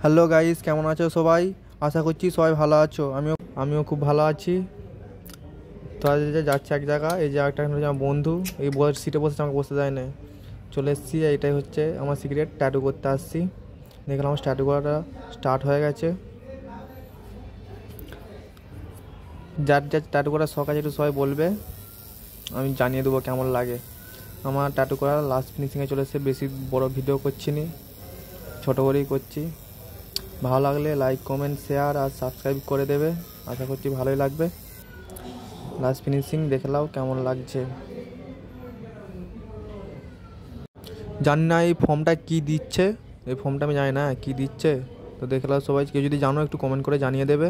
Hello guys, কেমন আছো সবাই? আশা করছি সবাই ভালো আছো। আমিও খুব ভালো আছি। তো আজ যাচ্ছি এক জায়গা, এই জায়গাটা হচ্ছে আমার বন্ধু। এই সিটে বসে আমাকে বসতে দেয় না। চলে এসেছি, এইটাই হচ্ছে আমার সিক্রেট। ট্যাটু করতে আসছি। দেখলাম আমার ট্যাটু করাটা স্টার্ট হয়ে গেছে। যার ট্যাটু করার শখ আছে একটু সবাই বলবে, আমি জানিয়ে দেবো কেমন লাগে। আমার ট্যাটু করা লাস্ট ফিনিশিংয়ে চলে এসেছে। বেশি বড় ভিডিও করছি নি, ছোটো করেই করছি। ভালো লাগলে লাইক, কমেন্ট, শেয়ার আর সাবস্ক্রাইব করে দেবে। আশা করছি ভালোই লাগবে। লাস্ট ফিনিশিং দেখে নাও কেমন লাগছে। জানি না এই ফর্মটা কী দিচ্ছে, এই ফর্মটা আমি জানি না কী দিচ্ছে। তো দেখে নাও সবাই, কেউ যদি জানো একটু কমেন্ট করে জানিয়ে দেবে।